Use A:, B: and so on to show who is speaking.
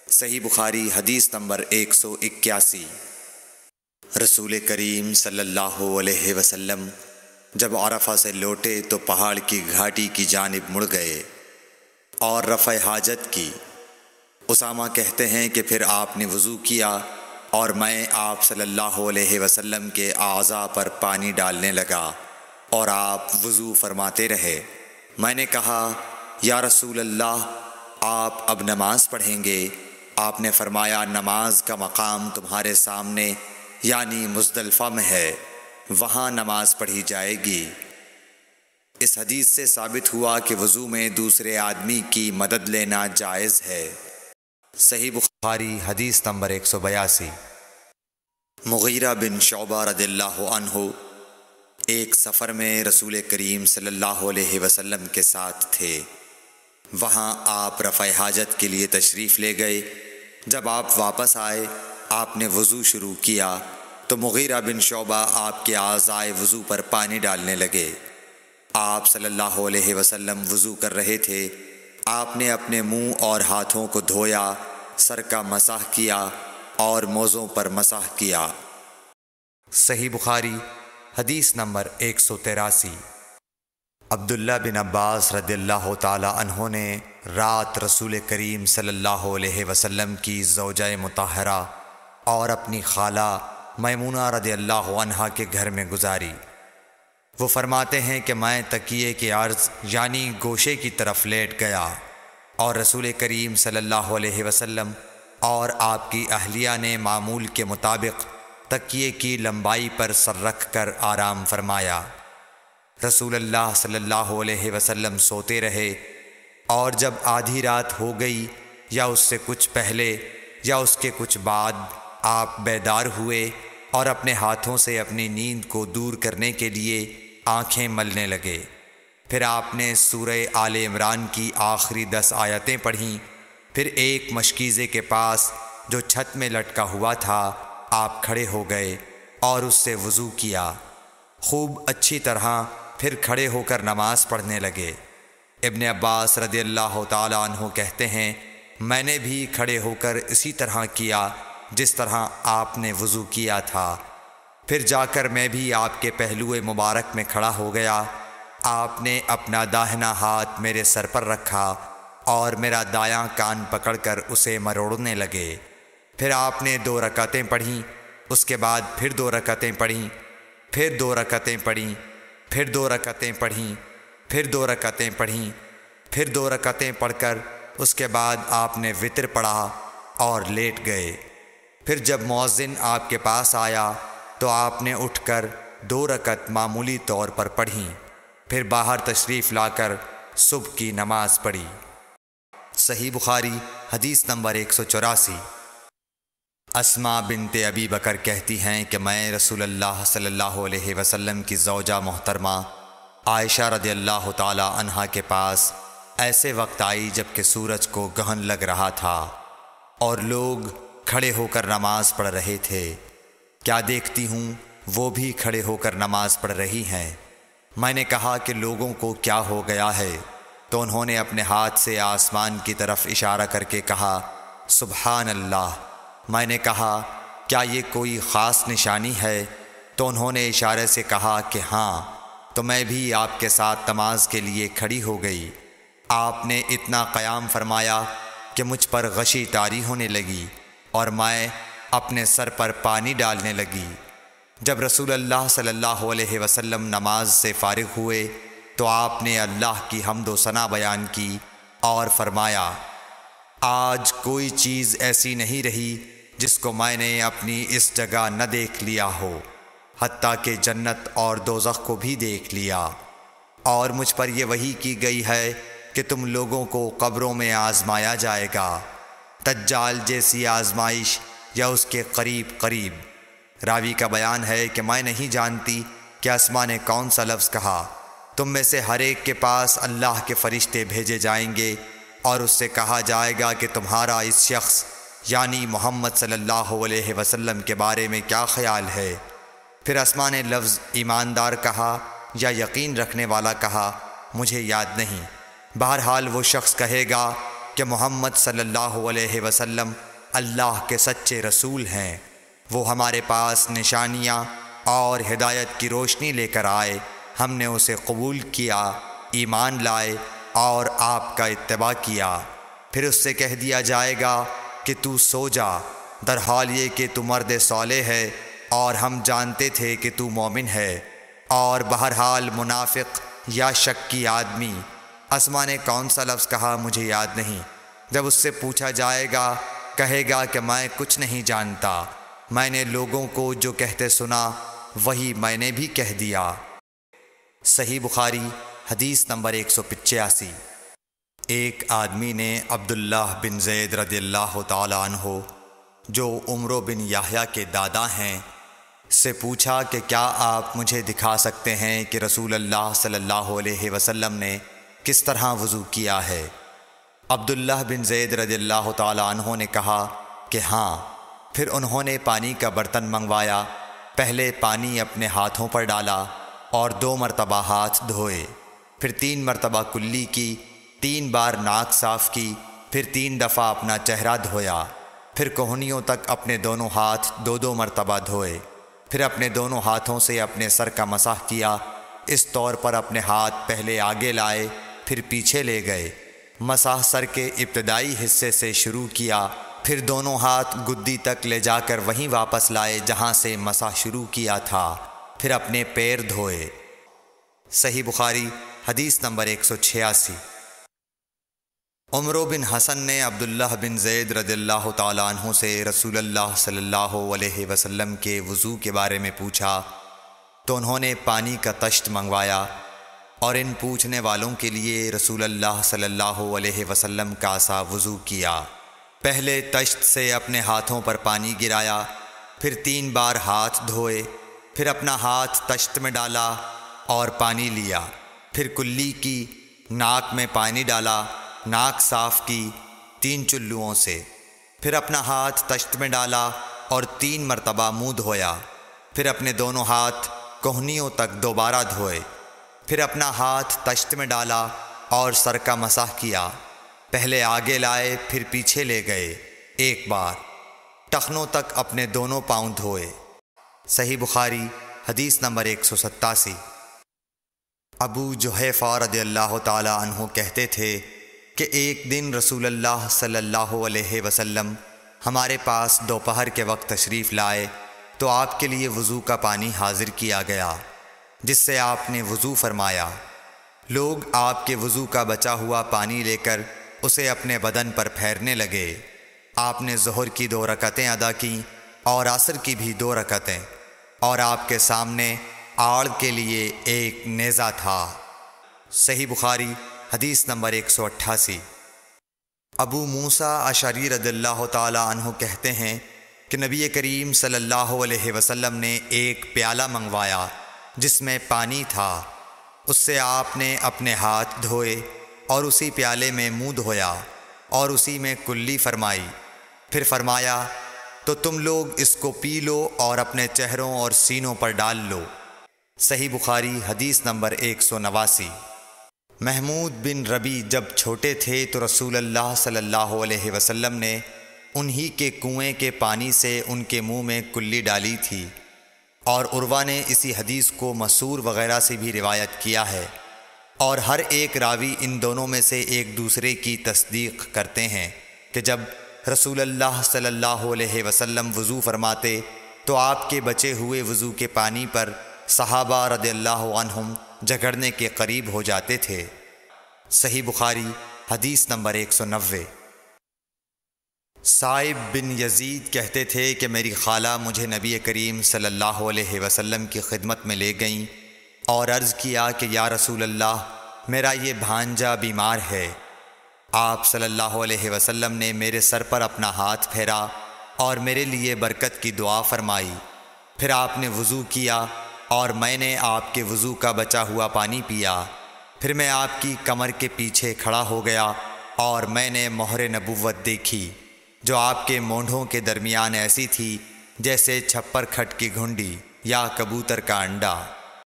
A: صحیح بخاری حدیث نمبر 181۔ رسول کریم صلی اللہ علیہ وسلم جب عرفہ سے لوٹے تو پہاڑ کی گھاٹی کی جانب مڑ گئے اور رفع حاجت کی۔ اسامہ کہتے ہیں کہ پھر آپ نے وضو کیا اور میں آپ صلی اللہ علیہ وسلم کے اعضاء پر پانی ڈالنے لگا اور آپ وضو فرماتے رہے۔ میں نے کہا یا رسول اللہ، آپ اب نماز پڑھیں گے؟ آپ نے فرمایا نماز کا مقام تمہارے سامنے یعنی مزدلفہ میں ہے، وہاں نماز پڑھی جائے گی۔ اس حدیث سے ثابت ہوا کہ وضو میں دوسرے آدمی کی مدد لینا جائز ہے۔ صحیح بخاری حدیث نمبر 182۔ مغیرہ بن شعبہ رضی اللہ عنہ ایک سفر میں رسول کریم صلی اللہ علیہ وسلم کے ساتھ تھے۔ وہاں آپ رفع حاجت کے لیے تشریف لے گئے۔ جب آپ واپس آئے، آپ نے وضو شروع کیا تو مغیرہ بن شعبہ آپ کے اعضائے وضو پر پانی ڈالنے لگے۔ آپ صلی اللہ علیہ وسلم وضو کر رہے تھے۔ آپ نے اپنے منہ اور ہاتھوں کو دھویا، سر کا مسح کیا اور موزوں پر مسح کیا۔ صحیح بخاری حدیث نمبر 183۔ عبداللہ بن عباس رضی اللہ تعالی عنہ نے رات رسول کریم صلی اللہ علیہ وسلم کی زوجہ مطہرہ اور اپنی خالہ میمونہ رضی اللہ عنہا کے گھر میں گزاری۔ وہ فرماتے ہیں کہ میں تکیے کے عرض یعنی گوشے کی طرف لیٹ گیا اور رسول کریم صلی اللہ علیہ وسلم اور آپ کی اہلیہ نے معمول کے مطابق تکیے کی لمبائی پر سر رکھ کر آرام فرمایا۔ رسول اللہ صلی اللہ علیہ وسلم سوتے رہے اور جب آدھی رات ہو گئی یا اس سے کچھ پہلے یا اس کے کچھ بعد آپ بیدار ہوئے اور اپنے ہاتھوں سے اپنی نیند کو دور کرنے کے لیے آنکھیں ملنے لگے۔ پھر آپ نے سورہ آل عمران کی آخری 10 آیتیں پڑھیں۔ پھر ایک مشکیزے کے پاس جو چھت میں لٹکا ہوا تھا آپ کھڑے ہو گئے اور اس سے وضو کیا، خوب اچھی طرح، پھر کھڑے ہو کر نماز پڑھنے لگے۔ ابن عباس رضی اللہ تعالی عنہ کہتے ہیں میں نے بھی کھڑے ہو کر اسی طرح کیا جس طرح آپ نے وضو کیا تھا۔ پھر جا کر میں بھی آپ کے پہلو مبارک میں کھڑا ہو گیا۔ آپ نے اپنا داہنا ہاتھ میرے سر پر رکھا اور میرا دایاں کان پکڑ کر اسے مروڑنے لگے۔ پھر آپ نے 2 رکعتیں پڑھیں، اس کے بعد پھر 2 رکعتیں پڑھیں، پھر 2 رکعتیں پڑھیں، پھر 2 رکعتیں پڑھیں، پھر 2 رکعتیں پڑھیں، پھر 2 رکعتیں پڑھ کر اس کے بعد آپ نے وتر پڑھا اور لیٹ گئے۔ پھر جب مؤذن آپ کے پاس آیا تو آپ نے اٹھ کر 2 رکعت معمولی طور پر پڑھیں، پھر باہر تشریف لا کر صبح کی نماز پڑھی۔ صحیح بخاری حدیث نمبر 184۔ اسماء بنت ابی بکر کہتی ہیں کہ میں رسول اللہ صلی اللہ علیہ وسلم کی زوجہ محترمہ عائشہ رضی اللہ تعالی عنہا کے پاس ایسے وقت آئی جب کہ سورج کو گہن لگ رہا تھا اور لوگ کھڑے ہو کر نماز پڑھ رہے تھے۔ کیا دیکھتی ہوں وہ بھی کھڑے ہو کر نماز پڑھ رہی ہیں۔ میں نے کہا کہ لوگوں کو کیا ہو گیا ہے، تو انہوں نے اپنے ہاتھ سے آسمان کی طرف اشارہ کر کے کہا سبحان اللہ۔ میں نے کہا کیا یہ کوئی خاص نشانی ہے؟ تو انہوں نے اشارے سے کہا کہ ہاں، تو میں بھی آپ کے ساتھ نماز کے لیے کھڑی ہو گئی۔ آپ نے اتنا قیام فرمایا کہ مجھ پر غشی طاری ہونے لگی اور میں اپنے سر پر پانی ڈالنے لگی۔ جب رسول اللہ صلی اللہ علیہ وسلم نماز سے فارغ ہوئے تو آپ نے اللہ کی حمد و ثنا بیان کی اور فرمایا آج کوئی چیز ایسی نہیں رہی جس کو میں نے اپنی اس جگہ نہ دیکھ لیا ہو، حتیٰ کہ جنت اور دوزخ کو بھی دیکھ لیا، اور مجھ پر یہ وحی کی گئی ہے کہ تم لوگوں کو قبروں میں آزمایا جائے گا، دجال جیسی آزمائش یا اس کے قریب قریب۔ راوی کا بیان ہے کہ میں نہیں جانتی کہ اسماء نے کون سا لفظ کہا۔ تم میں سے ہر ایک کے پاس اللہ کے فرشتے بھیجے جائیں گے اور اس سے کہا جائے گا کہ تمہارا اس شخص یعنی محمد صلی اللہ علیہ وسلم کے بارے میں کیا خیال ہے؟ پھر اسماء نے لفظ ایماندار کہا یا یقین رکھنے والا کہا، مجھے یاد نہیں۔ بہرحال وہ شخص کہے گا کہ محمد صلی اللہ علیہ وسلم اللہ کے سچے رسول ہیں۔ وہ ہمارے پاس نشانیاں اور ہدایت کی روشنی لے کر آئے، ہم نے اسے قبول کیا، ایمان لائے اور آپ کا اتباع کیا۔ پھر اس سے کہہ دیا جائے گا کہ تو سو جا، در حال یہ کہ تو مرد صالح ہے اور ہم جانتے تھے کہ تو مومن ہے۔ اور بہرحال منافق یا شکی آدمی، اسما نے کون سا لفظ کہا مجھے یاد نہیں، جب اس سے پوچھا جائے گا کہے گا کہ میں کچھ نہیں جانتا، میں نے لوگوں کو جو کہتے سنا وہی میں نے بھی کہہ دیا۔ صحیح بخاری حدیث نمبر 185۔ ایک آدمی نے عبداللہ بن زید رضی اللہ تعالی عنہ جو عمرو بن یحییٰ کے دادا ہیں سے پوچھا کہ کیا آپ مجھے دکھا سکتے ہیں کہ رسول اللہ صلی اللہ علیہ وسلم نے کس طرح وضو کیا ہے؟ عبداللہ بن زید رضی اللہ تعالی عنہ نے کہا کہ ہاں۔ پھر انہوں نے پانی کا برتن منگوایا، پہلے پانی اپنے ہاتھوں پر ڈالا اور 2 مرتبہ ہاتھ دھوئے، پھر 3 مرتبہ کلی کی، 3 بار ناک صاف کی، پھر 3 دفعہ اپنا چہرہ دھویا، پھر کوہنیوں تک اپنے دونوں ہاتھ 2 مرتبہ دھوئے، پھر اپنے دونوں ہاتھوں سے اپنے سر کا مسح کیا، اس طور پر اپنے ہاتھ پہلے آگے لائے پھر پیچھے لے گئے، مسح سر کے ابتدائی حصے سے شروع کیا، پھر دونوں ہاتھ گدی تک لے جا کر وہیں واپس لائے جہاں سے مسح شروع کیا تھا، پھر اپنے پیر دھوئے۔ صحیح بخاری حدیث نمبر 186۔ عمرو بن حسن نے عبداللہ بن زید رضی اللہ تعالی عنہ سے رسول اللہ صلی اللہ علیہ وسلم کے وضو کے بارے میں پوچھا تو انہوں نے پانی کا طشت منگوایا اور ان پوچھنے والوں کے لیے رسول اللہ صلی اللہ علیہ وسلم کا سا وضو کیا۔ پہلے طشت سے اپنے ہاتھوں پر پانی گرایا، پھر 3 بار ہاتھ دھوئے، پھر اپنا ہاتھ طشت میں ڈالا اور پانی لیا، پھر کلی کی، ناک میں پانی ڈالا، ناک صاف کی 3 چلوؤں سے، پھر اپنا ہاتھ طشت میں ڈالا اور 3 مرتبہ منہ دھویا، پھر اپنے دونوں ہاتھ کوہنیوں تک دوبارہ دھوئے، پھر اپنا ہاتھ طشت میں ڈالا اور سر کا مسح کیا، پہلے آگے لائے پھر پیچھے لے گئے 1 بار، ٹخنوں تک اپنے دونوں پاؤں دھوئے۔ صحیح بخاری حدیث نمبر 187۔ ابو جحیفہ رضی اللہ تعالی عنہ کہتے تھے کہ ایک دن رسول اللہ صلی اللہ علیہ وسلم ہمارے پاس دوپہر کے وقت تشریف لائے تو آپ کے لیے وضو کا پانی حاضر کیا گیا، جس سے آپ نے وضو فرمایا۔ لوگ آپ کے وضو کا بچا ہوا پانی لے کر اسے اپنے بدن پر پھیرنے لگے۔ آپ نے ظہر کی 2 رکعتیں ادا کیں اور عصر کی بھی 2 رکعتیں، اور آپ کے سامنے آڑ کے لیے ایک نیزہ تھا۔ صحیح بخاری حدیث نمبر 188۔ ابو موسیٰ اشعری رضی اللہ تعالی عنہ کہتے ہیں کہ نبی کریم صلی اللہ علیہ وسلم نے ایک پیالہ منگوایا جس میں پانی تھا، اس سے آپ نے اپنے ہاتھ دھوئے اور اسی پیالے میں منہ دھویا اور اسی میں کلی فرمائی، پھر فرمایا تو تم لوگ اس کو پی لو اور اپنے چہروں اور سینوں پر ڈال لو۔ صحیح بخاری حدیث نمبر 189۔ محمود بن ربی جب چھوٹے تھے تو رسول اللہ صلی اللہ علیہ وسلم نے انہی کے کنویں کے پانی سے ان کے منہ میں کلی ڈالی تھی، اور عروہ نے اسی حدیث کو مسعور وغیرہ سے بھی روایت کیا ہے، اور ہر ایک راوی ان دونوں میں سے ایک دوسرے کی تصدیق کرتے ہیں کہ جب رسول اللہ صلی اللہ علیہ وسلم وضو فرماتے تو آپ کے بچے ہوئے وضو کے پانی پر صحابہ رضی اللہ عنہم جھگڑنے کے قریب ہو جاتے تھے۔ صحیح بخاری حدیث نمبر 190۔ صائب بن یزید کہتے تھے کہ میری خالہ مجھے نبی کریم صلی اللہ علیہ وسلم کی خدمت میں لے گئیں اور عرض کیا کہ یا رسول اللہ، میرا یہ بھانجا بیمار ہے۔ آپ صلی اللہ علیہ وسلم نے میرے سر پر اپنا ہاتھ پھیرا اور میرے لیے برکت کی دعا فرمائی، پھر آپ نے وضو کیا اور میں نے آپ کے وضو کا بچا ہوا پانی پیا، پھر میں آپ کی کمر کے پیچھے کھڑا ہو گیا اور میں نے مہر نبوت دیکھی جو آپ کے مونڈھوں کے درمیان ایسی تھی جیسے چھپر کھٹ کی گھنڈی یا کبوتر کا انڈا۔